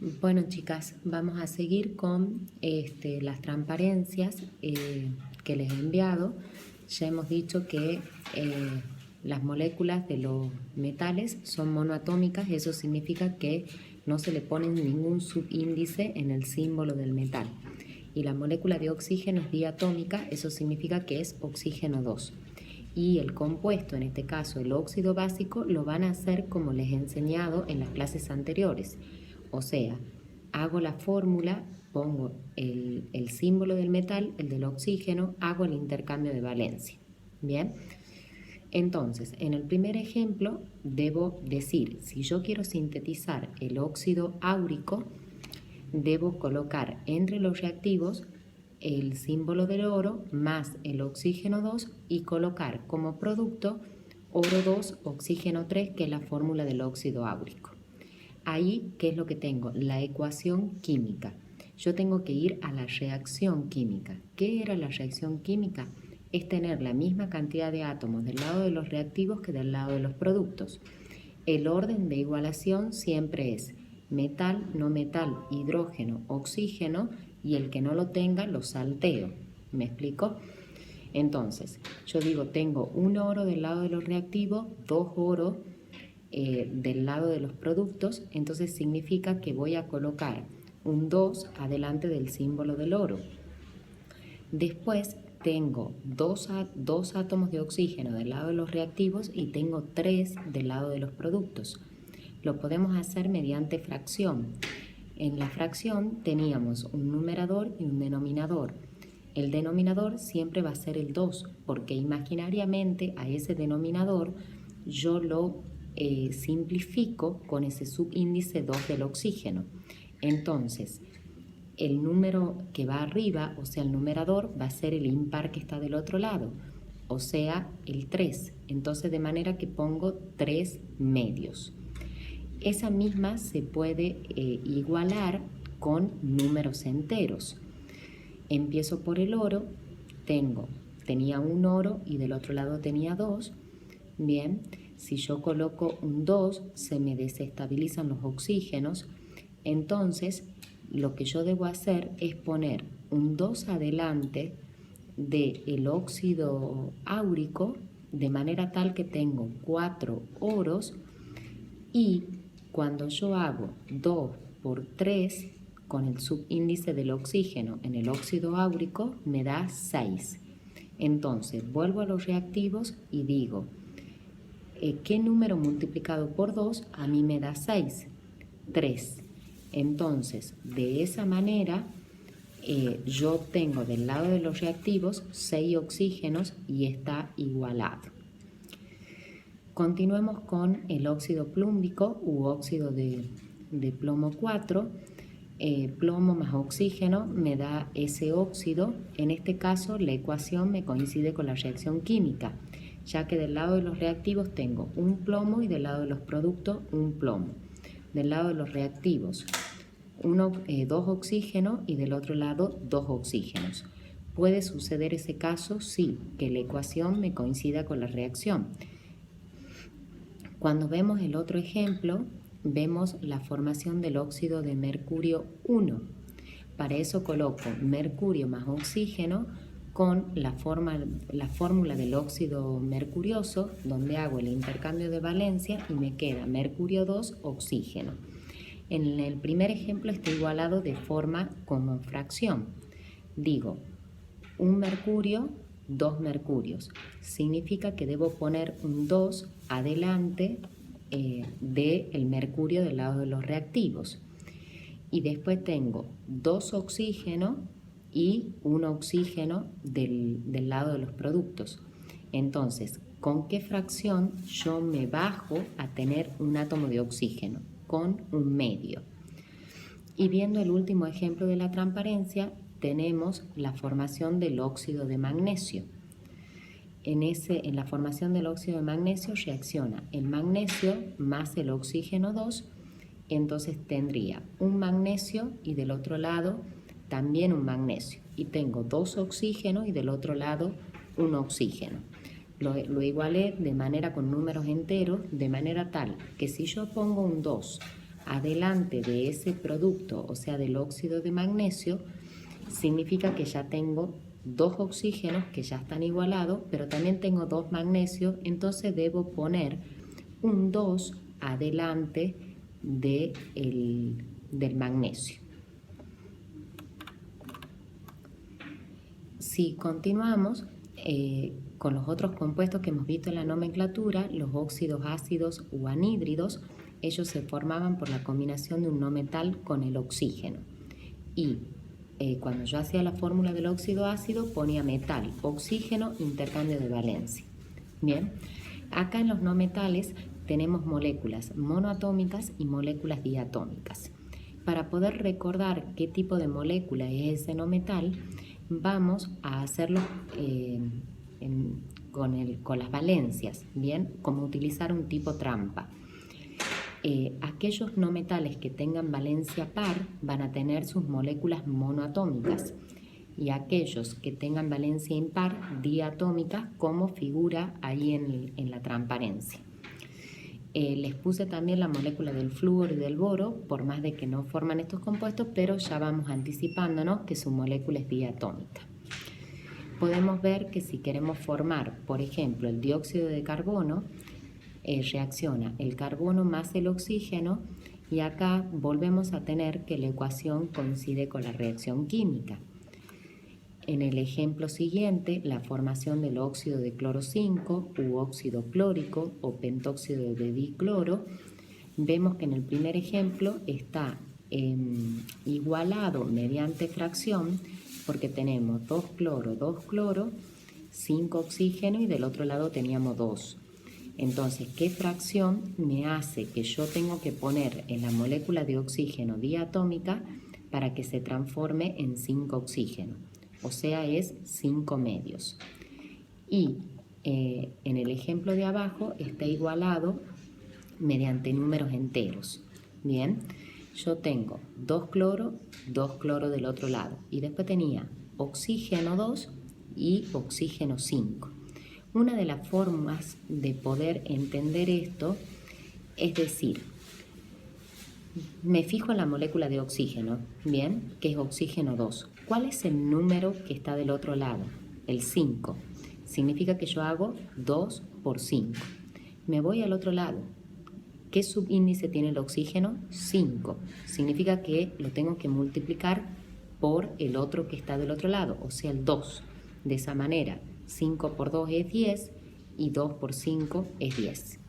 Bueno, chicas, vamos a seguir con las transparencias que les he enviado. Ya hemos dicho que las moléculas de los metales son monoatómicas. Eso significa que no se le pone ningún subíndice en el símbolo del metal. Y la molécula de oxígeno es diatómica. Eso significa que es oxígeno 2. Y el compuesto, en este caso el óxido básico, lo van a hacer como les he enseñado en las clases anteriores. O sea, hago la fórmula, pongo el símbolo del metal, el del oxígeno, hago el intercambio de valencia. Bien, entonces, en el primer ejemplo debo decir, si yo quiero sintetizar el óxido áurico, debo colocar entre los reactivos el símbolo del oro más el oxígeno 2 y colocar como producto oro 2, oxígeno 3, que es la fórmula del óxido áurico. Ahí, ¿qué es lo que tengo? La ecuación química. Yo tengo que ir a la reacción química. ¿Qué era la reacción química? Es tener la misma cantidad de átomos del lado de los reactivos que del lado de los productos. El orden de igualación siempre es metal, no metal, hidrógeno, oxígeno, y el que no lo tenga lo salteo. ¿Me explico? Entonces, yo digo, tengo un oro del lado de los reactivos, 2 oro del lado de los productos, entonces significa que voy a colocar un 2 adelante del símbolo del oro. Después tengo dos átomos de oxígeno del lado de los reactivos y tengo 3 del lado de los productos. Lo podemos hacer mediante fracción. En la fracción teníamos un numerador y un denominador. El denominador siempre va a ser el 2, porque imaginariamente a ese denominador yo lo simplifico con ese subíndice 2 del oxígeno. Entonces, el número que va arriba, o sea, el numerador, va a ser el impar que está del otro lado, o sea, el 3. Entonces, de manera que pongo 3 medios. Esa misma se puede igualar con números enteros. Empiezo por el oro, tenía un oro y del otro lado tenía 2. Bien, si yo coloco un 2, se me desestabilizan los oxígenos. Entonces, lo que yo debo hacer es poner un 2 adelante del óxido áurico, de manera tal que tengo 4 oros, y cuando yo hago 2 por 3 con el subíndice del oxígeno en el óxido áurico, me da 6. Entonces, vuelvo a los reactivos y digo, ¿qué número multiplicado por 2 a mí me da 6? 3. Entonces, de esa manera, yo tengo del lado de los reactivos 6 oxígenos y está igualado. Continuemos con el óxido plúmbico u óxido de plomo 4. Plomo más oxígeno me da ese óxido. En este caso, la ecuación me coincide con la reacción química, ya que del lado de los reactivos tengo un plomo y del lado de los productos un plomo. Del lado de los reactivos 2 oxígenos y del otro lado 2 oxígenos. ¿Puede suceder ese caso? Sí, que la ecuación me coincida con la reacción. Cuando vemos el otro ejemplo, vemos la formación del óxido de mercurio 1. Para eso coloco mercurio más oxígeno con la fórmula del óxido mercurioso, donde hago el intercambio de valencia y me queda mercurio 2, oxígeno. En el primer ejemplo está igualado de forma como fracción. Digo, un mercurio, 2 mercurios. Significa que debo poner un 2 adelante del mercurio del lado de los reactivos. Y después tengo 2 oxígenos y un oxígeno del lado de los productos. Entonces, ¿con qué fracción yo me bajo a tener un átomo de oxígeno? Con un medio. Y viendo el último ejemplo de la transparencia, tenemos la formación del óxido de magnesio. En la formación del óxido de magnesio reacciona el magnesio más el oxígeno 2, entonces tendría un magnesio y del otro lado también un magnesio. Y tengo 2 oxígenos y del otro lado un oxígeno. Lo igualé de manera con números enteros, de manera tal que si yo pongo un 2 adelante de ese producto, o sea, del óxido de magnesio, significa que ya tengo 2 oxígenos que ya están igualados, pero también tengo 2 magnesios, entonces debo poner un 2 adelante del magnesio. Si continuamos con los otros compuestos que hemos visto en la nomenclatura, los óxidos ácidos o anhídridos, ellos se formaban por la combinación de un no metal con el oxígeno. Y cuando yo hacía la fórmula del óxido ácido, ponía metal, oxígeno, intercambio de valencia. Bien, acá en los no metales tenemos moléculas monoatómicas y moléculas diatómicas. Para poder recordar qué tipo de molécula es ese no metal, vamos a hacerlo con las valencias, ¿bien? Como utilizar un tipo trampa. Aquellos no metales que tengan valencia par van a tener sus moléculas monoatómicas y aquellos que tengan valencia impar, diatómicas, como figura ahí en la transparencia. Les puse también la molécula del flúor y del boro, por más de que no forman estos compuestos, pero ya vamos anticipándonos que su molécula es diatómica. Podemos ver que si queremos formar, por ejemplo, el dióxido de carbono, reacciona el carbono más el oxígeno y acá volvemos a tener que la ecuación coincide con la reacción química. En el ejemplo siguiente, la formación del óxido de cloro 5 u óxido clórico o pentóxido de dicloro, vemos que en el primer ejemplo está igualado mediante fracción porque tenemos 2 cloro, 5 oxígeno y del otro lado teníamos 2. Entonces, ¿qué fracción me hace que yo tengo que poner en la molécula de oxígeno diatómica para que se transforme en 5 oxígeno? O sea, es 5 medios. Y en el ejemplo de abajo está igualado mediante números enteros. Bien, yo tengo 2 cloro del otro lado. Y después tenía oxígeno 2 y oxígeno 5. Una de las formas de poder entender esto es decir, me fijo en la molécula de oxígeno, bien, que es oxígeno 2. ¿Cuál es el número que está del otro lado? El 5. Significa que yo hago 2 por 5. Me voy al otro lado. ¿Qué subíndice tiene el oxígeno? 5. Significa que lo tengo que multiplicar por el otro que está del otro lado, o sea, el 2. De esa manera, 5 por 2 es 10 y 2 por 5 es 10.